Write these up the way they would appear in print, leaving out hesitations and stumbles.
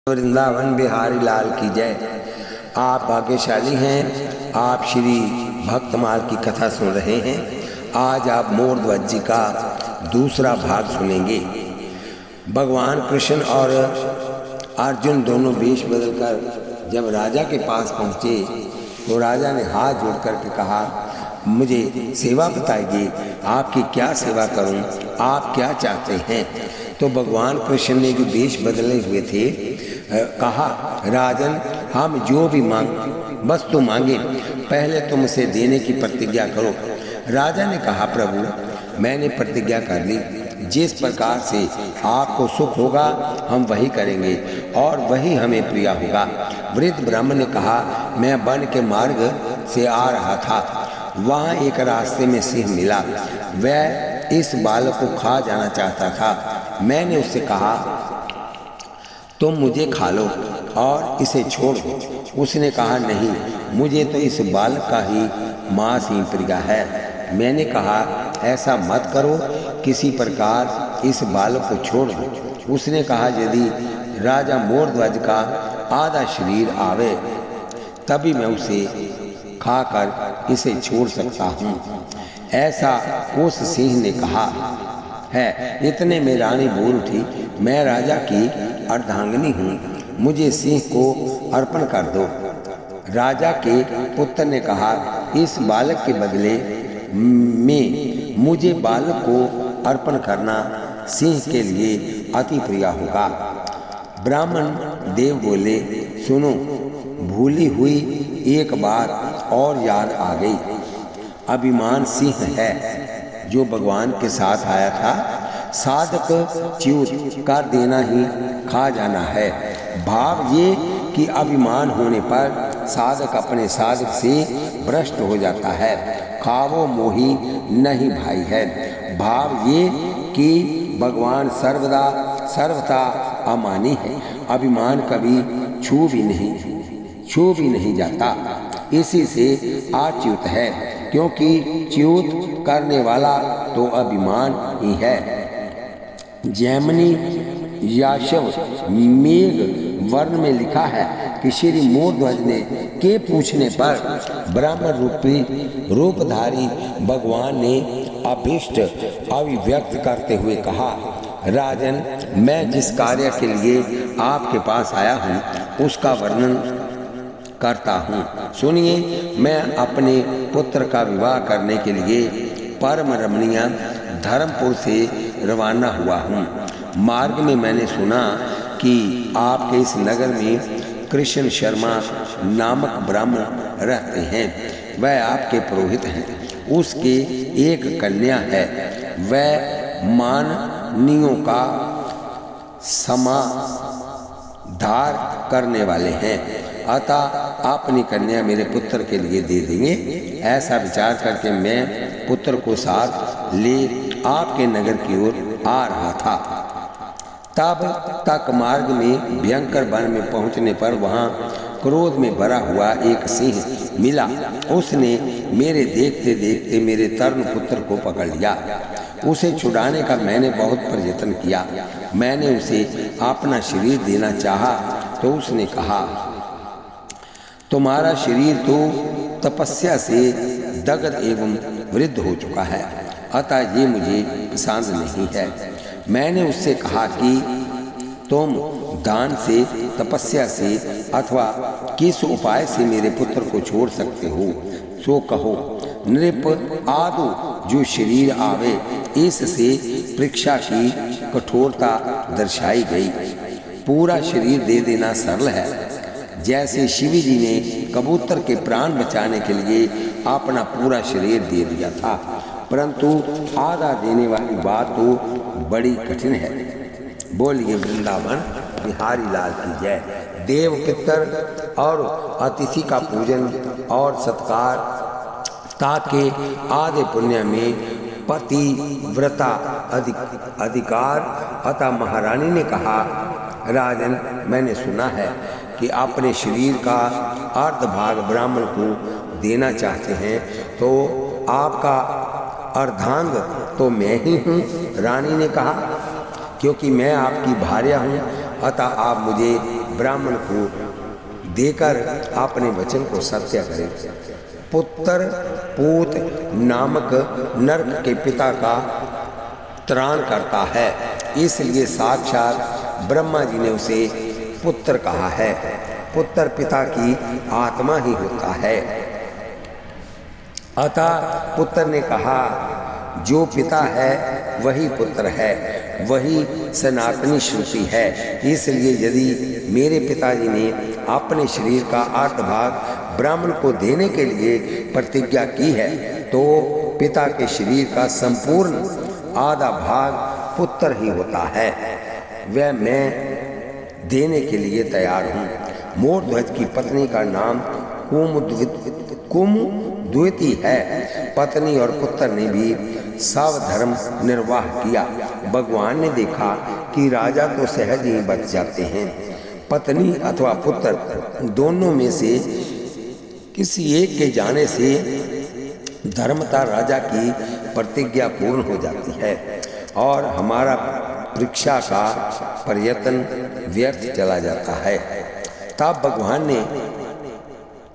वृंदावन बिहारी लाल की जय। आप भाग्यशाली हैं, आप श्री भक्तमाल की कथा सुन रहे हैं। आज आप मोर ध्वज जी का दूसरा भाग सुनेंगे। भगवान कृष्ण और अर्जुन दोनों वेश बदलकर जब राजा के पास पहुँचे तो राजा ने हाथ जोड़ करके कहा, मुझे सेवा बताइए, आपकी क्या सेवा करूं, आप क्या चाहते हैं। तो भगवान कृष्ण ने जो वेश बदले हुए थे कहा, राजन हम जो भी वस्तु मांगे पहले तुम उसे देने की प्रतिज्ञा करो। राजा ने कहा, प्रभु मैंने प्रतिज्ञा कर ली, जिस प्रकार से आपको सुख होगा हम वही करेंगे और वही हमें प्रिय होगा। वृद्ध ब्राह्मण ने कहा, मैं वन के मार्ग से आ रहा था, वहाँ एक रास्ते में सिंह मिला, वह इस बालक को खा जाना चाहता था। मैंने उससे कहा, तुम मुझे खा लो और इसे छोड़ दो। उसने कहा, नहीं, मुझे तो इस बालक का ही मांस ही प्रिय है। मैंने कहा, ऐसा मत करो, किसी प्रकार इस बालक को छोड़ दो। उसने कहा, यदि राजा मोर ध्वज का आधा शरीर आवे तभी मैं उसे खाकर इसे छोड़ सकता हूँ। ऐसा उस सिंह ने कहा है। इतने में रानी बोल उठी, मैं राजा की अर्धांगिनी हूँ, मुझे सिंह को अर्पण कर दो। राजा के पुत्र ने कहा, इस बालक के बदले में मुझे बालक को अर्पण करना सिंह के लिए अति प्रिय होगा। ब्राह्मण देव बोले, सुनो, भूली हुई एक बात और याद आ गई। अभिमान सिंह है जो भगवान के साथ आया था, साधक च्युत कर देना ही खा जाना है। भाव ये कि अभिमान होने पर साधक अपने साधक से भ्रष्ट हो जाता है। खावो मोही नहीं भाई है। भाव ये कि भगवान सर्वथा अमानी है। अभिमान कभी छू भी नहीं जाता, इसी से अच्युत है, क्योंकि च्युत करने वाला तो अभिमान ही है। जैमिनी याशव मेघ वर्ण में लिखा है कि श्री मोर ध्वज ने के पूछने पर ब्राह्मण रूपी रूपधारी भगवान ने अभीष्ट अभिव्यक्त करते हुए कहा, राजन मैं जिस कार्य के लिए आपके पास आया हूँ उसका वर्णन करता हूँ। सुनिए, मैं अपने पुत्र का विवाह करने के लिए परम रमणीय धर्मपुर से रवाना हुआ हूँ। मार्ग में मैंने सुना कि आपके इस नगर में कृष्ण शर्मा नामक ब्राह्मण रहते हैं, वह आपके पुरोहित हैं। उसके एक कन्या है, वह माननियों का समाधार करने वाले हैं, अतः अपनी कन्या मेरे पुत्र के लिए दे देंगे। ऐसा विचार करके मैं पुत्र को साथ ले आपके नगर की ओर आ रहा था। तब तक मार्ग में भयंकर वन में पहुंचने पर वहां क्रोध में भरा हुआ एक सिंह मिला। उसने मेरे देखते देखते मेरे तरुण पुत्र को पकड़ लिया। उसे छुड़ाने का मैंने बहुत प्रयत्न किया। मैंने उसे अपना शरीर देना चाहा तो उसने कहा, तुम्हारा शरीर तो तपस्या से दग्ध एवं वृद्ध हो चुका है, अतः ये मुझे पसंद नहीं है। मैंने उससे कहा कि तुम दान से, तपस्या से अथवा किस उपाय से मेरे पुत्र को छोड़ सकते हो, सो कहो। नृप आदि जो शरीर आवे, इससे परीक्षा की कठोरता दर्शाई गई। पूरा शरीर दे देना सरल है, जैसे शिव जी ने कबूतर के प्राण बचाने के लिए अपना पूरा शरीर दे दिया था, परंतु आधा देने वाली बात तो बड़ी कठिन है। बोलिए वृंदावन बिहारी लाल की जय। देव पितर और अतिथि का पूजन और सत्कार ताकि आधे पुण्य में पतिव्रता अधिकार। अतः महारानी ने कहा, राजन मैंने सुना है कि अपने शरीर का अर्ध भाग ब्राह्मण को देना चाहते हैं, तो आपका अर्धांग तो मैं ही हूँ। रानी ने कहा, क्योंकि मैं आपकी भार्या हूँ, अतः आप मुझे ब्राह्मण को देकर अपने वचन को सत्य करे। पुत्र पूत नामक नरक के पिता का त्राण करता है, इसलिए साक्षात ब्रह्मा जी ने उसे पुत्र कहा है। पुत्र पिता की आत्मा ही होता है। अतः पुत्र ने कहा, जो पिता है वही पुत्र है, वही सनातनी श्रुति है। इसलिए यदि मेरे पिताजी ने अपने शरीर का अर्ध भाग ब्राह्मण को देने के लिए प्रतिज्ञा की है, तो पिता के शरीर का संपूर्ण आधा भाग पुत्र ही होता है। वह मैं देने के लिए तैयार हूँ। मोरध्वज की पत्नी का नाम कुमुद्विती है। पत्नी और पुत्र ने भी सावधर्म निर्वाह किया। भगवान ने देखा कि राजा तो सहज ही बच जाते हैं। पत्नी अथवा पुत्र दोनों में से किसी एक के जाने से धर्मता राजा की प्रतिज्ञा पूर्ण हो जाती है और हमारा परीक्षा का प्रयत्न व्यर्थ चला जाता है। तब भगवान ने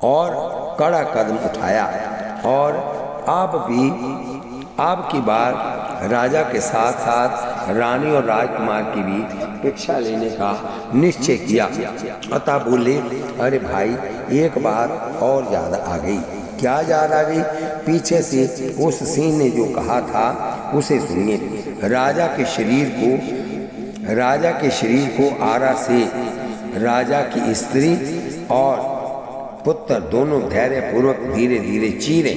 और कड़ा कदम उठाया और अब की बार राजा के साथ साथ रानी और राजकुमार की भी भिक्षा लेने का निश्चय किया। अतः बोले, अरे भाई, एक बार और ज्यादा आ गई। क्या याद आ गई? पीछे से उस सिंह ने जो कहा था उसे सुनिए। राजा के शरीर को आरा से राजा की स्त्री और पुत्र दोनों धैर्य पूर्वक धीरे धीरे चीरे,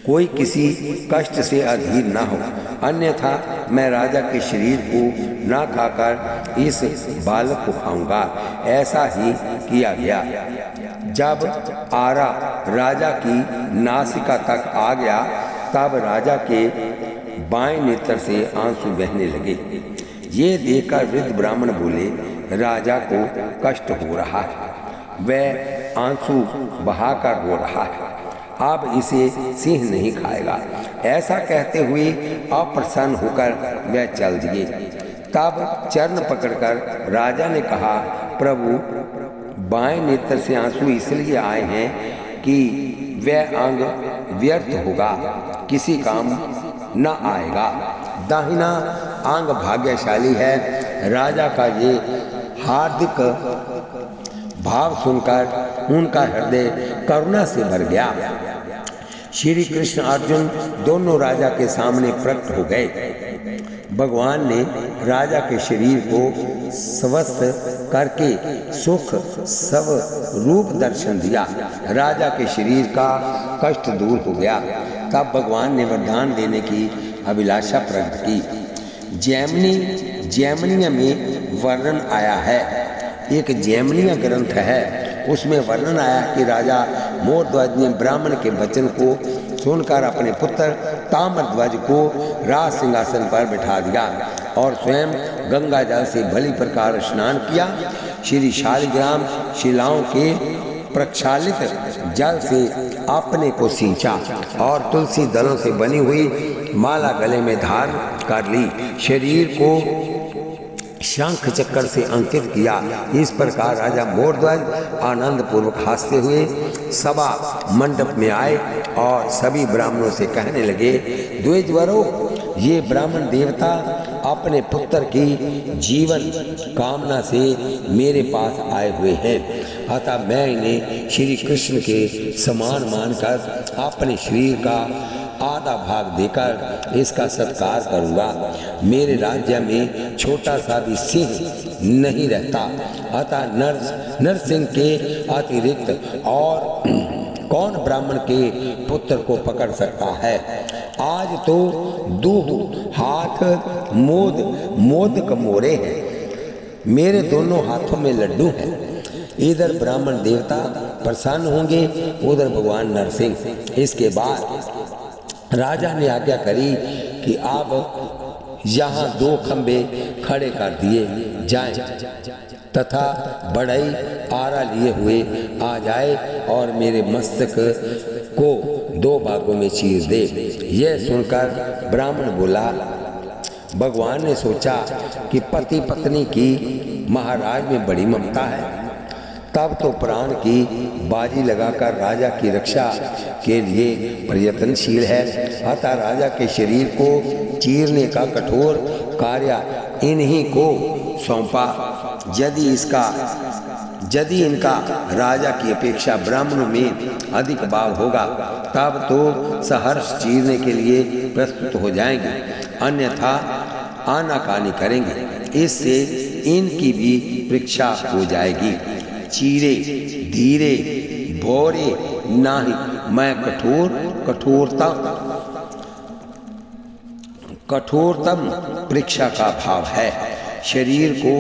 कोई किसी कष्ट से अधीर न हो, अन्यथा मैं राजा के शरीर को न खाकर इस बालक को खाऊंगा। ऐसा ही किया गया। जब आरा राजा की नासिका तक आ गया, तब राजा के बाएं नेत्र से आंसू बहने लगे। ये देखकर वृद्ध ब्राह्मण बोले, राजा को कष्ट हो रहा है, वह आंसू बहाकर रो रहा है, अब इसे सिंह नहीं खाएगा। ऐसा कहते हुए अप्रसन्न होकर वह चल दिए। तब चरण पकड़कर राजा ने कहा, प्रभु, बाएं नेत्र से आंसू इसलिए आए हैं कि वह अंग व्यर्थ होगा, किसी काम न आएगा। दाहिना अंग भाग्यशाली है। राजा का ये हार्दिक भाव सुनकर उनका हृदय करुणा से भर गया। श्री कृष्ण अर्जुन दोनों राजा के सामने प्रकट हो गए। भगवान ने राजा के शरीर को स्वस्थ करके सुख सब रूप दर्शन दिया। राजा के शरीर का कष्ट दूर हो गया। तब भगवान ने वरदान देने की अभिलाषा प्रकट की। जैमिनी में वर्णन आया है, एक जैमिनी ग्रंथ है, उसमें वर्णन आया कि राजा मोरध्वज ने ब्राह्मण के वचन को सुनकर अपने पुत्र ताम्रध्वज को राज सिंहासन पर बिठा दिया और स्वयं गंगा जल से भली प्रकार स्नान किया। श्री शालिग्राम शिलाओं के प्रक्षालित जल से अपने को सींचा और तुलसी दलों से बनी हुई माला गले में धारण कर ली। शरीर को शंख चक्कर से अंकित किया। इस प्रकार राजा मोरध्वज आनंद पूर्वक हंसते हुए सभा मंडप में आए और सभी ब्राह्मणों से कहने लगे, द्विजवरों, ये ब्राह्मण देवता अपने पुत्र की जीवन कामना से मेरे पास आए हुए हैं, अतः मैं इन्हें श्री कृष्ण के समान मानकर अपने शरीर का आधा भाग देकर इसका सत्कार करूंगा। मेरे राज्य में छोटा सा भी सिंह नहीं रहता, अतः नरसिंह के अतिरिक्त और कौन ब्राह्मण के पुत्र को पकड़ सकता है। आज तो दो हाथ मोदक मोरे हैं, मेरे दोनों हाथों में लड्डू हैं। इधर ब्राह्मण देवता प्रसन्न होंगे, उधर भगवान नरसिंह। इसके बाद राजा ने आज्ञा करी कि आप यहाँ 2 खंबे खड़े कर दिए जाएं तथा बढ़ई आरा लिए हुए आ जाए और मेरे मस्तक को 2 भागों में चीर दे। यह सुनकर ब्राह्मण बोला, भगवान ने सोचा कि पति पत्नी की महाराज में बड़ी ममता है। तब तो प्राण की बाजी लगाकर राजा की रक्षा के लिए प्रयत्नशील है। अतः राजा के शरीर को चीरने का कठोर कार्य इन्हीं को सौंपा। यदि इनका राजा की अपेक्षा ब्राह्मणों में अधिक भाव होगा तब तो सहर्ष चीरने के लिए प्रस्तुत हो जाएंगे, अन्यथा आनाकानी करेंगे। इससे इनकी भी परीक्षा हो जाएगी। चीरे धीरे भोरे नाही मैं कठोरतम परीक्षा का भाव है। शरीर को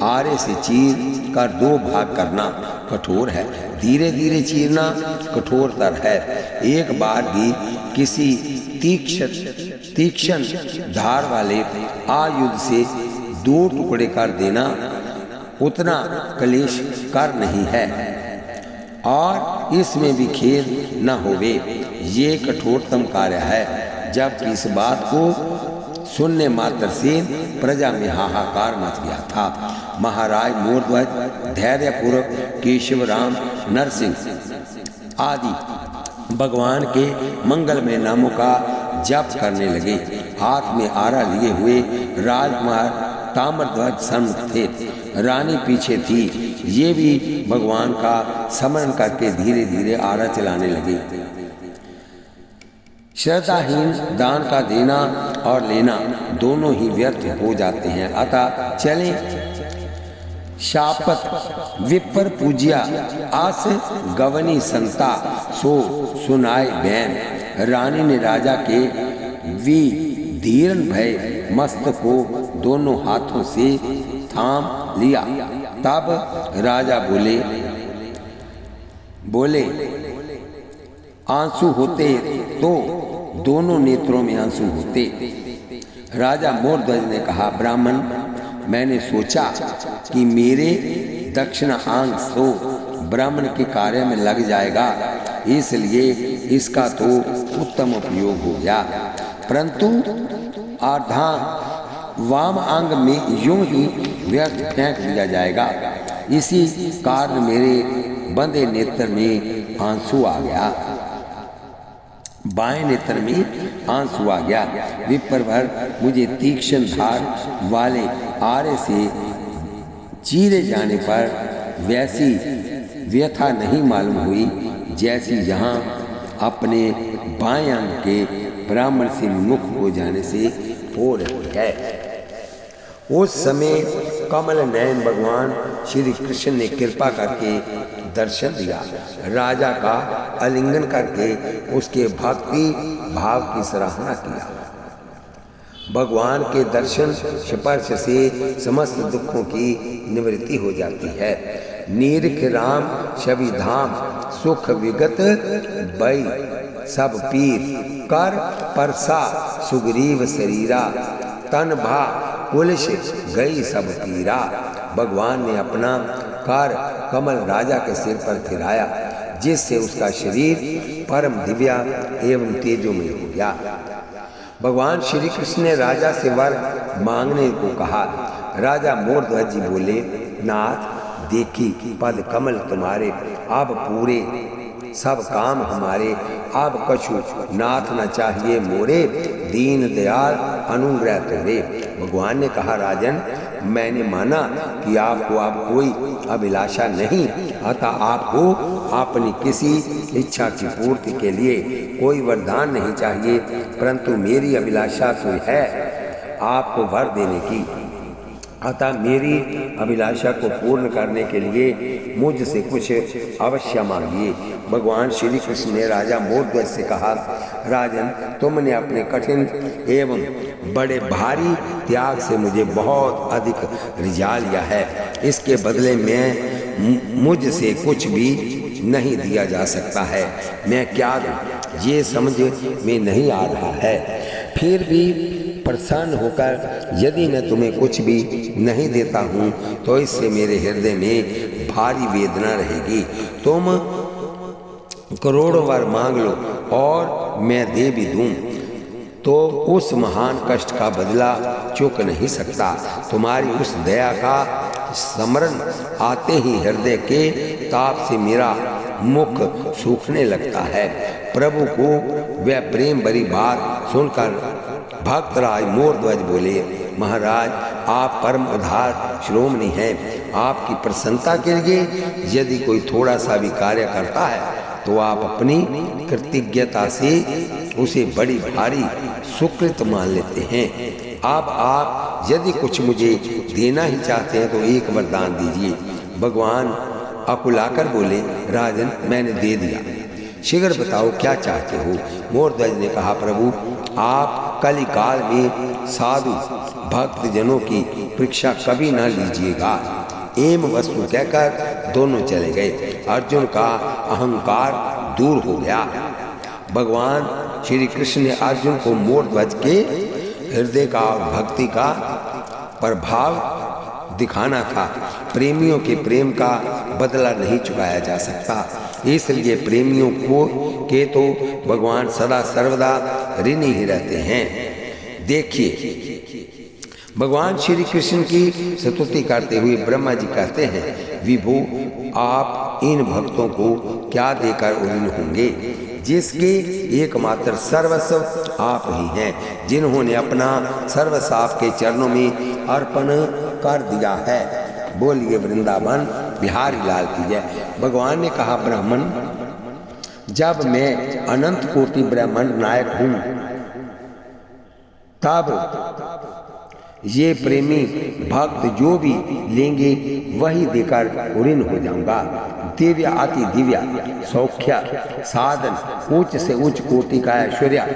आरे से चीर कर 2 भाग करना कठोर है, धीरे धीरे चीरना कठोरतर है। एक बार भी किसी तीक्ष्ण धार वाले आयुध से 2 टुकड़े कर देना उतना क्लेश कर नहीं है, और इसमें भी खेद न होवे। ये कठोरतम कार्य है। जबकि इस बात को सुनने मात्र से प्रजा में हाहाकार मच गया था। महाराज मोरध्वज धैर्यपूर्वक केशव राम नरसिंह आदि भगवान के मंगलमय नामों का जप करने लगे। हाथ में आरा लिए हुए राजकुमार ताम्रध्वज सन्मुख थे, रानी पीछे थी। ये भी भगवान का स्मरण करके धीरे धीरे आरा चलाने लगे। श्रद्धाहीन दान का देना और लेना दोनों ही व्यर्थ हो जाते हैं। अतः चलें। शापत विपर पूज्या आस गवनी संता सो सुनाए बैन। रानी ने राजा के विधीर्ण भय मस्तक को दोनों हाथों से थाम लिया। तब राजा बोले आंसू होते तो दोनों नेत्रों में आंसू होते। राजा मोरध्वज ने कहा, ब्राह्मण, मैंने सोचा कि मेरे दक्षिण आंग तो ब्राह्मण के कार्य में लग जाएगा, इसलिए इसका तो उत्तम उपयोग हो गया, परंतु आधा वाम अंग में यूं ही व्यर्थ फेंक दिया जाएगा। इसी कारण मेरे बंदे नेत्र में आंसू आ गया, बाएं नेत्र में आंसू आ गया। विपर भर मुझे तीक्ष्ण धार वाले आरे से चीरे जाने पर वैसी व्यथा नहीं मालूम हुई जैसी यहाँ अपने बाएं अंग के ब्राह्मण से मुख हो जाने से हो रही है। उस समय कमल नयन भगवान श्री कृष्ण ने कृपा करके दर्शन दिया। राजा का आलिंगन करके उसके भक्ति भाव की सराहना किया। भगवान के दर्शन स्पर्श से समस्त दुखों की निवृत्ति हो जाती है। नीरख राम छवि धाम सुख विगत बई सब पीर कर परसा सुग्रीव शरीरा तन भा पुलिस गई सब पीरा। भगवान ने अपना कर कमल राजा के सिर पर फिराया, जिससे उसका शरीर परम दिव्या एवं तेजोमय हो गया। भगवान श्री कृष्ण ने राजा से वर मांगने को कहा। राजा मोरध्वज जी बोले, नाथ, देखी पद कमल तुम्हारे, अब पूरे सब काम हमारे, अब कछु नाथ न चाहिए मोरे, दीन दयाल अनुग्रह तोरे। भगवान ने कहा, राजन, मैंने माना कि आपको अब कोई अभिलाषा नहीं, अतः आपको अपनी किसी इच्छा की पूर्ति के लिए कोई वरदान नहीं चाहिए, परंतु मेरी अभिलाषा तो है आपको वर देने की। अतः मेरी अभिलाषा को पूर्ण करने के लिए मुझसे कुछ अवश्य मांगिए। भगवान श्री कृष्ण ने राजा मोरध्वज से कहा, राजन, तुमने अपने कठिन एवं बड़े भारी त्याग से मुझे बहुत अधिक रिझा लिया है। इसके बदले में मुझसे कुछ भी नहीं दिया जा सकता है। मैं क्या दूं, ये समझ में नहीं आ रहा है। फिर भी प्रसन्न होकर यदि मैं तुम्हें कुछ भी नहीं देता हूँ तो इससे मेरे हृदय में भारी वेदना रहेगी। तुम करोड़ों बार मांग लो और मैं दे भी दूँ तो उस महान कष्ट का बदला चूक नहीं सकता। तुम्हारी उस दया का स्मरण आते ही हृदय के ताप से मेरा मुख सूखने लगता है। प्रभु को वह प्रेम भरी बात सुनकर भक्तराज मोरध्वज बोले, महाराज आप परम उदार श्रोमणी हैं। आपकी प्रसन्नता के लिए यदि कोई थोड़ा सा भी कार्य करता है तो आप अपनी कृतज्ञता से उसे बड़ी भारी सुकृत मान लेते हैं। अब आप यदि कुछ मुझे देना ही चाहते हैं तो एक वरदान दीजिए। भगवान अकुलाकर बोले, राजन मैंने दे दिया, शीघ्र बताओ क्या चाहते हो। मोरध्वज ने कहा, प्रभु आप कलिकाल में साधु भक्त जनों की परीक्षा कभी न लीजिएगा। एम वस्तु कहकर दोनों चले गए। अर्जुन का अहंकार दूर हो गया। भगवान श्री कृष्ण ने अर्जुन को मोरध्वज के हृदय का भक्ति का प्रभाव दिखाना था। प्रेमियों के प्रेम का बदला नहीं चुकाया जा सकता, इसलिए प्रेमियों के तो भगवान सदा सर्वदा ऋणी ही रहते हैं। देखिए, भगवान श्री कृष्ण की स्तुति करते हुए ब्रह्मा जी कहते हैं, विभु आप इन भक्तों को क्या देकर ऋणी होंगे, जिसके एकमात्र सर्वस्व आप ही हैं, जिन्होंने अपना सर्वस्व आपके चरणों में अर्पण कर दिया है। बोलिए वृंदावन बिहारी लाल की जय। भगवान ने कहा, ब्राह्मण जब मैं अनंत कोटि ब्रह्मांड नायक हूं तब ये प्रेमी भक्त जो भी लेंगे वही देकर ऋण हो जाऊंगा। दिव्य अति दिव्य सौख्य साधन उच्च से उच्च कोटि का ऐश्वर्य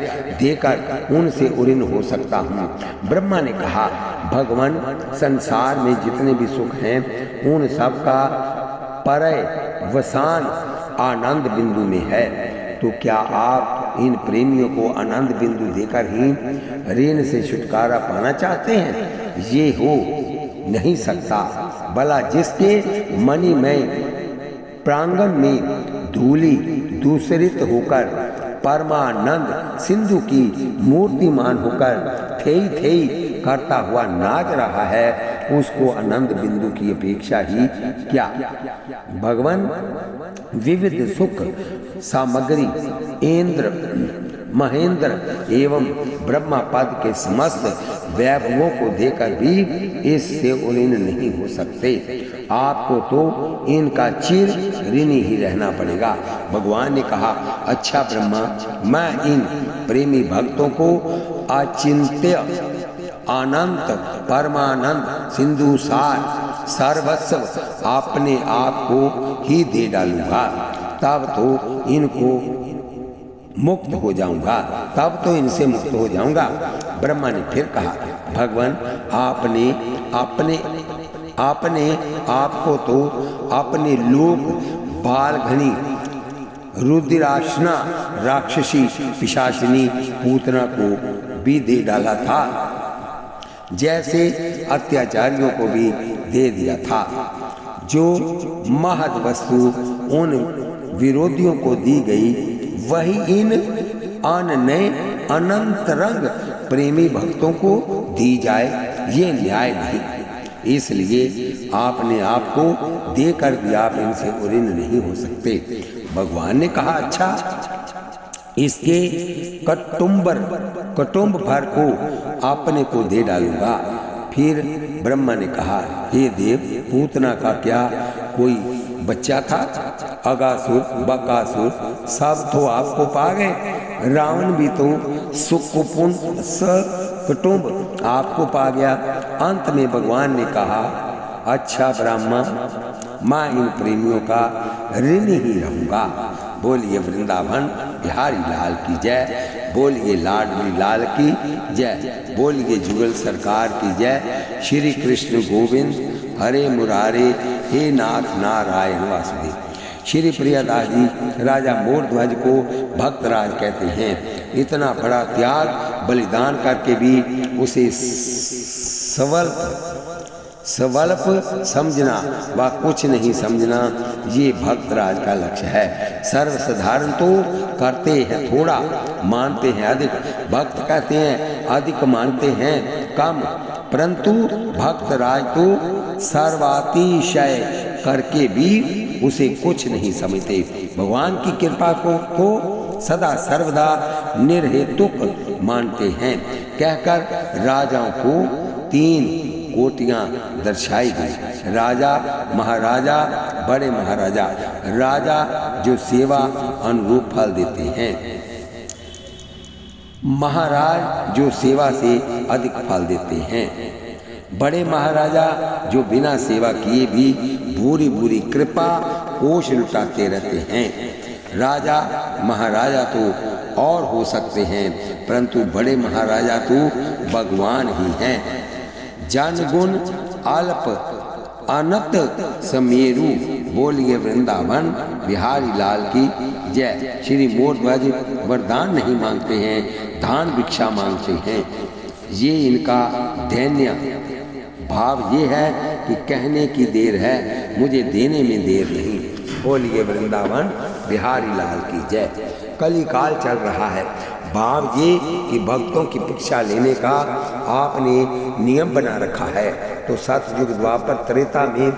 देकर उनसे ऋण हो सकता हूँ। ब्रह्मा ने कहा, भगवान संसार में जितने भी सुख हैं उन सब का पर्यवसान आनंद बिंदु में है, तो क्या आप इन प्रेमियों को आनंद बिंदु देकर ही ऋण से छुटकारा पाना चाहते हैं? ये हो नहीं सकता। भला जिसके मणिमय प्रांगण में धूलि दूसरित होकर परमानंद सिंधु की मूर्तिमान होकर थेई थेई करता हुआ नाच रहा है, उसको आनंद बिंदु की अपेक्षा ही क्या। भगवान विविध सुख सामग्री इंद्र महेंद्र एवं ब्रह्मा पद के समस्त वैभवों को देकर भी इससे ऋणी नहीं हो सकते। आपको तो इनका चिर ऋणी ही रहना पड़ेगा। भगवान ने कहा, अच्छा ब्रह्मा, मैं इन प्रेमी भक्तों को अचिंत्य अनंत परमानंद सिंधुसार सर्वस्व अपने आप को ही दे डालूंगा, तब तो इनको मुक्त हो जाऊंगा, तब तो इनसे मुक्त हो जाऊंगा। ब्रह्मा ने फिर कहा, भगवान आपने आपको तो अपने लोक बालघनी रुद्राशना राक्षसी पिशाचिनी पूतना को भी दे डाला था, जैसे अत्याचारियों को भी दे दिया था। जो महद वस्तु उन विरोधियों को दी गई वही इन अन्य अनंत रंग प्रेमी भक्तों को दी जाए, ये न्याय नहीं। इसलिए आपने आपको देकर भी आप इनसे ऋण नहीं हो सकते। भगवान ने कहा, अच्छा इसके कुटुंब भर को अपने को दे डालूंगा। फिर ब्रह्मा ने कहा, हे देव, पूतना का क्या कोई बच्चा था? अगासुर बकासुर सब तो आपको पा गए। रावण भी तो सुकुपुन कुटुंब आपको पा गया। अंत में भगवान ने कहा, अच्छा ब्राह्मण, मैं इन प्रेमियों का ऋणी ही रहूंगा। बोलिए वृंदावन बिहारी लाल की जय। बोलिए लाडली लाल की जय। बोलिए जुगल सरकार की जय। श्री कृष्ण गोविंद हरे मुरारे, हे नाथ नारायण वासुदेव। श्री प्रियदास जी राजा मोरध्वज को भक्तराज कहते हैं। इतना बड़ा त्याग बलिदान करके भी उसे स्वल्प समझना व कुछ नहीं समझना, ये भक्तराज का लक्ष्य है। सर्वसाधारण तो करते हैं थोड़ा, मानते हैं अधिक। भक्त कहते हैं अधिक, मानते हैं कम, परंतु भक्तराज तो सर्वातिशय करके भी उसे कुछ नहीं समझते। भगवान की कृपा को सदा सर्वदा निर्हेतुक मानते हैं। कहकर राजाओं को 3 कोटियां दर्शाई गई। राजा, महाराजा, बड़े महाराजा। राजा जो सेवा अनुरूप फल देते हैं, महाराज जो सेवा से अधिक फल देते हैं, बड़े महाराजा जो बिना सेवा किए भी बुरी बुरी कृपा कोष लुटाते रहते हैं। राजा महाराजा तो और हो सकते हैं, परंतु बड़े महाराजा तो भगवान ही हैं। जनगुण अल्प अनंत समेरु। बोलिए वृंदावन बिहारी लाल की जय। श्री मोरध्वज वरदान नहीं मांगते हैं, दान भिक्षा मांगते हैं। ये इनका दैन्य भाव ये है कि कहने की देर है, मुझे देने में देर नहीं। बोलिए वृंदावन बिहारी लाल की जय। कलिकाल चल रहा है। भाव ये कि भक्तों की परीक्षा लेने का आपने नियम बना रखा है, तो सतयुग द्वापर त्रेता में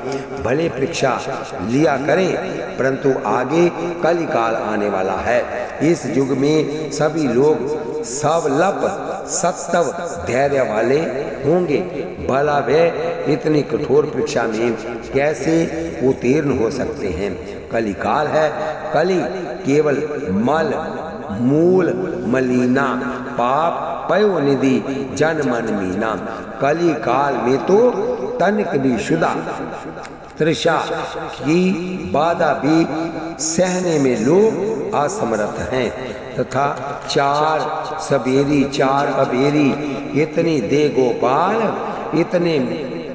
भले परीक्षा लिया करें, परंतु आगे कलिकाल आने वाला है। इस युग में सभी लोग सवलप सत्तव धैर्य वाले होंगे। भला वे इतनी कठोर परीक्षा में कैसे उत्तीर्ण हो सकते हैं। कलिकाल है। कलि केवल मल मूल मलिना पाप पयो निधि जन मन मीना। कली काल में तो तनिक भी शुदा तृषा की बाधा भी सहने में लोग असमर्थ हैं, तथा 4 सबेरी 4 अबेरी इतनी दे गोपाल, इतने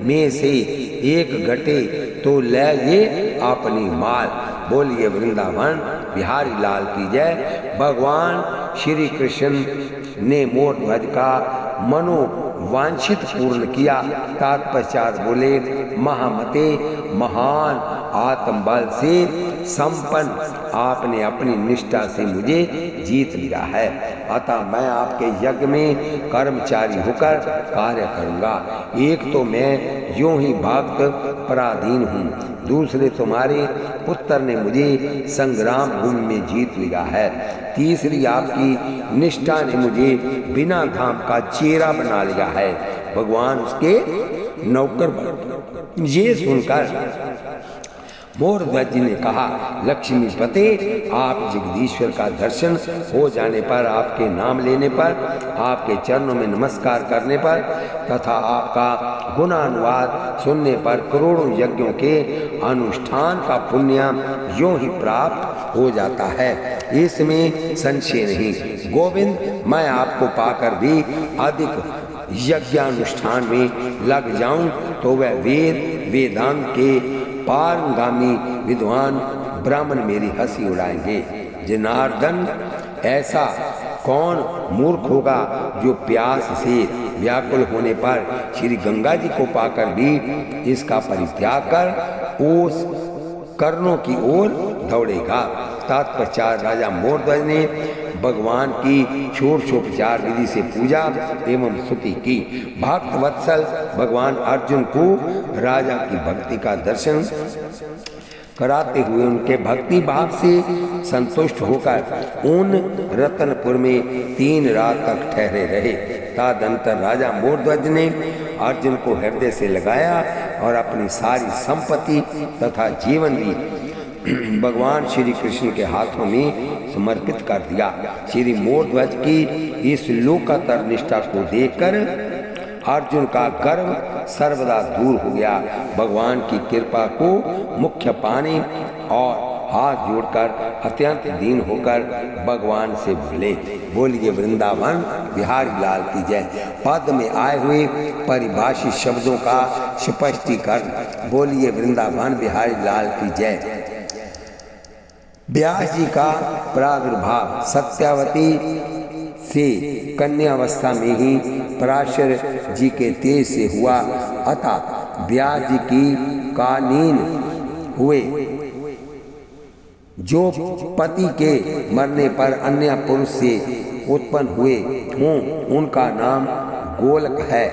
में से एक घटे तो ले ये अपनी माल। बोलिए वृंदावन बिहारी लाल की जय। भगवान श्री कृष्ण ने मोरध्वज का मनोवांछित पूर्ण किया। तत्पश्चात बोले, महामते महान आत्मबल से संपन्न आपने अपनी निष्ठा से मुझे जीत लिया है, अतः मैं आपके यज्ञ में कर्मचारी होकर कार्य करूंगा। एक तो मैं यूं ही भक्त पराधीन हूँ, दूसरे तुम्हारे पुत्र ने मुझे संग्राम भूमि में जीत लिया है, तीसरी आपकी निष्ठा ने मुझे बिना धाम का चेहरा बना लिया है। भगवान उसके नौकर। ये सुनकर मोरध्वज जी ने कहा, लक्ष्मीपते, आप जगदीश्वर का दर्शन हो जाने पर, आपके नाम लेने पर, आपके चरणों में नमस्कार करने पर तथा आपका गुणानुवाद सुनने पर करोड़ों यज्ञों के अनुष्ठान का पुण्य यूं ही प्राप्त हो जाता है, इसमें संशय नहीं। गोविंद, मैं आपको पाकर भी अधिक यज्ञानुष्ठान में लग जाऊं तो वह वेदांत के पारंगामी विद्वान ब्राह्मण मेरी हंसी उड़ाएंगे। जनार्दन, ऐसा कौन मूर्ख होगा जो प्यास से व्याकुल होने पर श्री गंगा जी को पाकर भी इसका परित्याग कर ओस कर्णों की ओर दौड़ेगा। तत्पश्चात राजा मोरध्वज ने भगवान की षोडशोपचार विधि से पूजा एवं स्तुति की। भक्त वत्सल भगवान अर्जुन को राजा की भक्ति का दर्शन कराते हुए उनके भक्ति भाव से संतुष्ट होकर उन रतनपुर में 3 रात तक ठहरे रहे। तदंतर राजा मोरध्वज ने अर्जुन को हृदय से लगाया और अपनी सारी संपत्ति तथा जीवन भी भगवान श्री कृष्ण के हाथों में समर्पित कर दिया। श्री मोरध्वज की इस लोकातर निष्ठा को देखकर अर्जुन का गर्व सर्वदा दूर हो गया। भगवान की कृपा को मुख्य पाने और हाथ जोड़कर अत्यंत दीन होकर भगवान से बोले, बोलिए वृंदावन बिहारी लाल की जय। पद में आए हुए परिभाषित शब्दों का स्पष्टीकरण, बोलिए वृंदावन बिहारी लाल की जय। व्यास जी का प्रादुर्भाव सत्यावती से कन्यावस्था में ही पराशर जी के तेज से हुआ, अतः व्यास जी की कालीन हुए जो पति के मरने पर अन्य पुरुष से उत्पन्न हुए हों, उनका नाम गोलक है।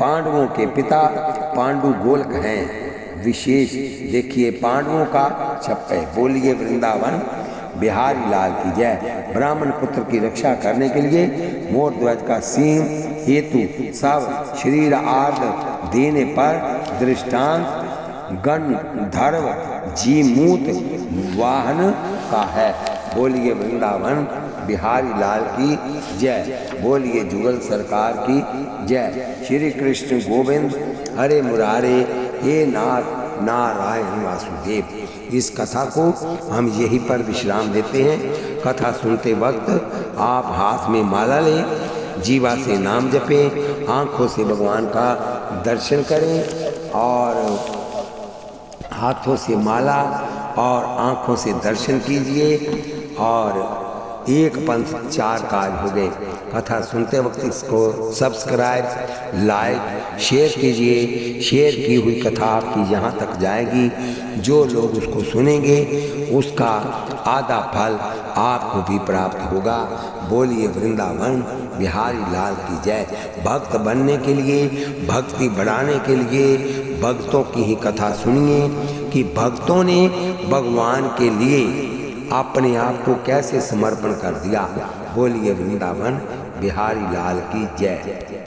पांडवों के पिता पांडु गोलक हैं विशेष। देखिए पांडवों का छप्पे। बोलिए वृंदावन बिहारी लाल की जय। ब्राह्मण पुत्र की रक्षा करने के लिए मोर ध्वज का सींग हेतु सब शरीर आर्द देने पर दृष्टांत गंधर्व जीमूत वाहन का है। बोलिए वृंदावन बिहारी लाल की जय। बोलिए जुगल सरकार की जय। श्री कृष्ण गोविंद हरे मुरारे हे नाथ नारायण वासुदेव। इस कथा को हम यहीं पर विश्राम देते हैं। कथा सुनते वक्त आप हाथ में माला लें, जीवा से नाम जपें, आँखों से भगवान का दर्शन करें और हाथों से माला और आँखों से दर्शन कीजिए और एक पंथ चार काज हो गए। कथा सुनते वक्त इसको सब्सक्राइब लाइक शेयर कीजिए। शेयर की हुई कथा आपकी जहाँ तक जाएगी, जो लोग उसको सुनेंगे उसका आधा फल आपको भी प्राप्त होगा। बोलिए वृंदावन बिहारी लाल की जय। भक्त बनने के लिए, भक्ति बढ़ाने के लिए भक्तों की ही कथा सुनिए कि भक्तों ने भगवान के लिए अपने आप को कैसे समर्पण कर दिया। बोलिए वृंदावन बिहारी लाल की जय।